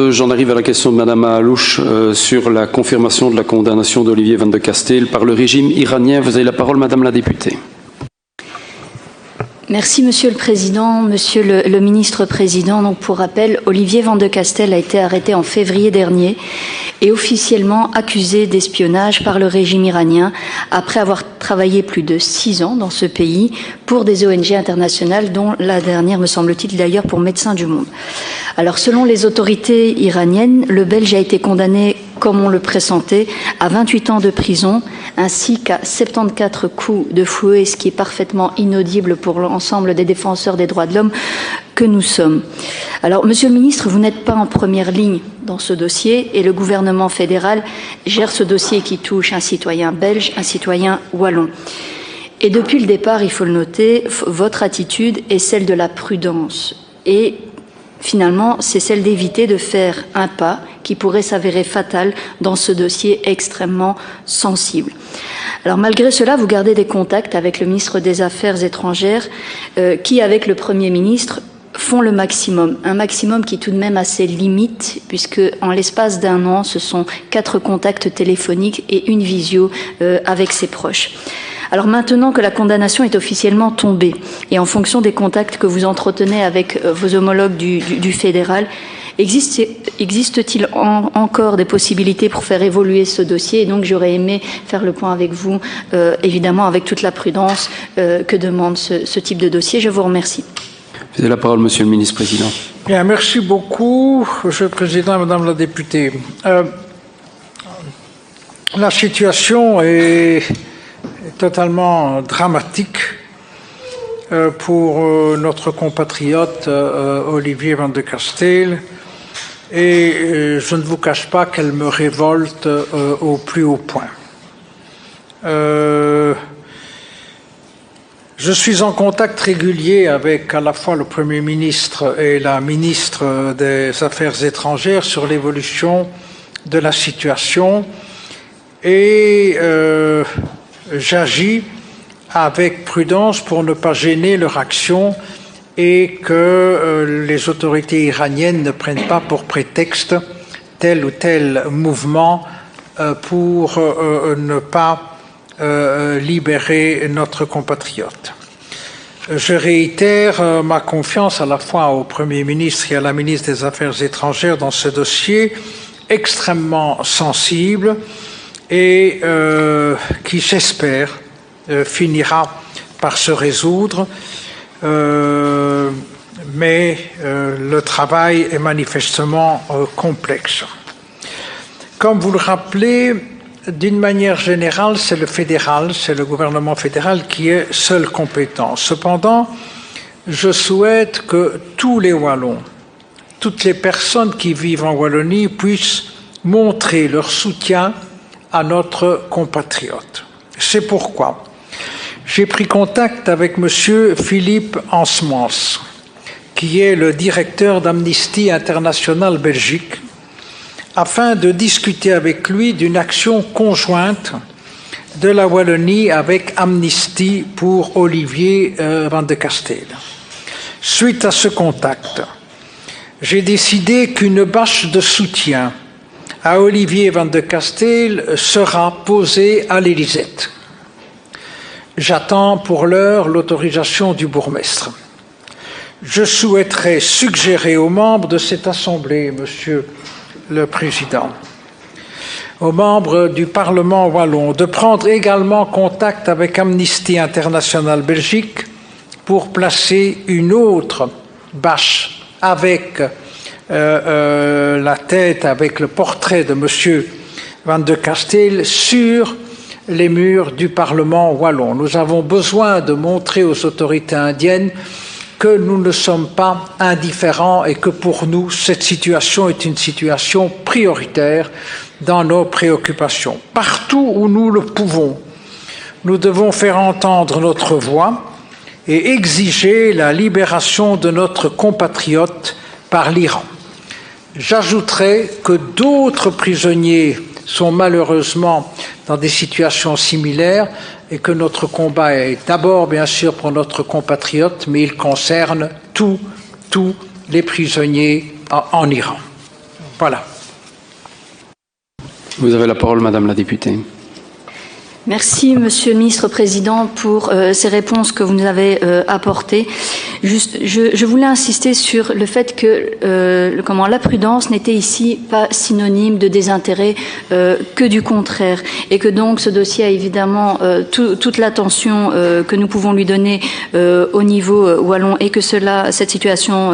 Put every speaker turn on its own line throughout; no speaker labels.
J'en arrive à la question de Madame Alouche sur la confirmation de la condamnation d'Olivier Van de Casteel par le régime iranien. Vous avez la parole, Madame la députée.
Merci Monsieur le Président, Monsieur le Ministre Président. Donc, pour rappel, Olivier Van de Casteel a été arrêté en février dernier et officiellement accusé d'espionnage par le régime iranien après avoir travaillé plus de 6 ans dans ce pays pour des ONG internationales, dont la dernière, me semble-t-il d'ailleurs, pour Médecins du Monde. Alors, selon les autorités iraniennes, le Belge a été condamné, comme on le pressentait, à 28 ans de prison, ainsi qu'à 74 coups de fouet, ce qui est parfaitement inaudible pour l'ensemble des défenseurs des droits de l'homme que nous sommes. Alors, Monsieur le Ministre, vous n'êtes pas en première ligne dans ce dossier et le gouvernement fédéral gère ce dossier qui touche un citoyen belge, un citoyen wallon. Et depuis le départ, il faut le noter, votre attitude est celle de la prudence et finalement, c'est celle d'éviter de faire un pas qui pourrait s'avérer fatal dans ce dossier extrêmement sensible. Alors malgré cela, vous gardez des contacts avec le ministre des Affaires étrangères qui, avec le Premier ministre, font le maximum. Un maximum qui tout de même a ses limites, puisque en l'espace d'1 an, ce sont 4 contacts téléphoniques et une visio avec ses proches. Alors maintenant que la condamnation est officiellement tombée, et en fonction des contacts que vous entretenez avec vos homologues du fédéral, existe-t-il encore des possibilités pour faire évoluer ce dossier? Et donc j'aurais aimé faire le point avec vous, évidemment avec toute la prudence que demande ce type de dossier. Je vous remercie.
Vous avez la parole, Monsieur le Ministre-Président.
Bien, merci beaucoup, Monsieur le Président, Madame la députée. La situation est totalement dramatique pour notre compatriote Olivier Van de Casteel et je ne vous cache pas qu'elle me révolte au plus haut point. Je suis en contact régulier avec à la fois le Premier ministre et la ministre des Affaires étrangères sur l'évolution de la situation et j'agis avec prudence pour ne pas gêner leur action et que les autorités iraniennes ne prennent pas pour prétexte tel ou tel mouvement pour ne pas libérer notre compatriote. Je réitère ma confiance à la fois au Premier ministre et à la ministre des Affaires étrangères dans ce dossier extrêmement sensible et qui, j'espère, finira par se résoudre, mais le travail est manifestement complexe. Comme vous le rappelez, d'une manière générale, c'est le fédéral, c'est le gouvernement fédéral qui est seul compétent. Cependant, je souhaite que tous les Wallons, toutes les personnes qui vivent en Wallonie puissent montrer leur soutien à notre compatriote. C'est pourquoi j'ai pris contact avec M. Philippe Ansemans, qui est le directeur d'Amnesty International Belgique, afin de discuter avec lui d'une action conjointe de la Wallonie avec Amnesty pour Olivier Van de Casteel. Suite à ce contact, j'ai décidé qu'une bâche de soutien à Olivier Van de Casteel sera posée à l'Élysée. J'attends pour l'heure l'autorisation du bourgmestre. Je souhaiterais suggérer aux membres de cette Assemblée, Monsieur le Président, aux membres du Parlement wallon, de prendre également contact avec Amnesty International Belgique pour placer une autre bâche avec la tête, avec le portrait de M. Van de Casteel sur les murs du Parlement wallon. Nous avons besoin de montrer aux autorités indiennes que nous ne sommes pas indifférents et que pour nous, cette situation est une situation prioritaire dans nos préoccupations. Partout où nous le pouvons, nous devons faire entendre notre voix et exiger la libération de notre compatriote par l'Iran. J'ajouterai que d'autres prisonniers sont malheureusement dans des situations similaires et que notre combat est d'abord bien sûr pour notre compatriote, mais il concerne tous les prisonniers en Iran. Voilà.
Vous avez la parole, Madame la députée.
Merci, Monsieur le Ministre-Président, pour ces réponses que vous nous avez apportées. Juste, je voulais insister sur le fait que la prudence n'était ici pas synonyme de désintérêt, que du contraire, et que donc ce dossier a évidemment toute l'attention que nous pouvons lui donner au niveau wallon, et que cette situation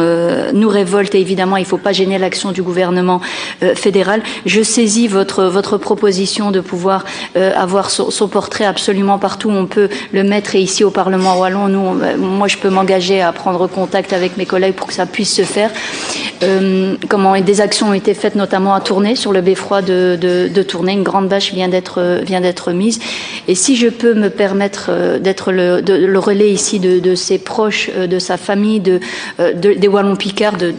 nous révolte. Et évidemment, il ne faut pas gêner l'action du gouvernement fédéral. Je saisis votre proposition de pouvoir avoir son portrait absolument partout où on peut le mettre, et ici au Parlement wallon, moi je peux m'engager à prendre contact avec mes collègues pour que ça puisse se faire. Des actions ont été faites notamment à Tournai, sur le beffroi de Tournai. Une grande bâche vient d'être mise. Et si je peux me permettre d'être le relais ici de ses proches, de sa famille, des Wallons picards, de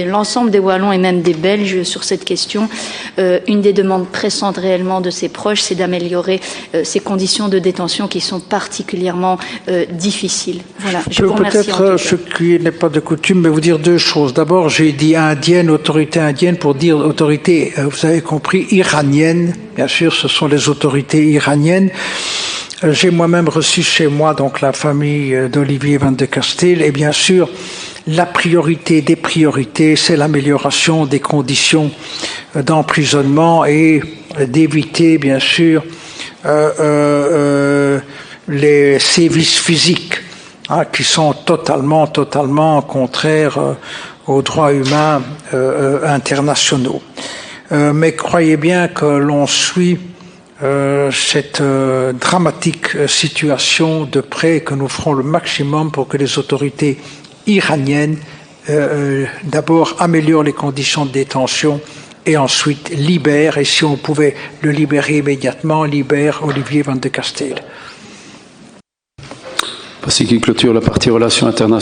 l'ensemble des Wallons et même des Belges sur cette question, une des demandes pressantes réellement de ses proches, c'est d'améliorer ces conditions de détention qui sont particulièrement difficiles. Voilà, je vous remercie.
Peut-être, ce qui n'est pas de coutume, mais vous dire deux choses. D'abord, j'ai dit indienne, autorité indienne, pour dire autorité, vous avez compris, iranienne. Bien sûr, ce sont les autorités iraniennes. J'ai moi-même reçu chez moi donc la famille d'Olivier Van de Castell, et bien sûr, la priorité des priorités, c'est l'amélioration des conditions d'emprisonnement et d'éviter, bien sûr, les sévices physiques qui sont totalement contraires aux droits humains internationaux. Mais croyez bien que l'on suit cette dramatique situation de près, et que nous ferons le maximum pour que les autorités iraniennes d'abord améliorent les conditions de détention et ensuite libère, et si on pouvait le libérer immédiatement, libère Olivier Van de Castell.
Voici qui clôture la partie relations internationales.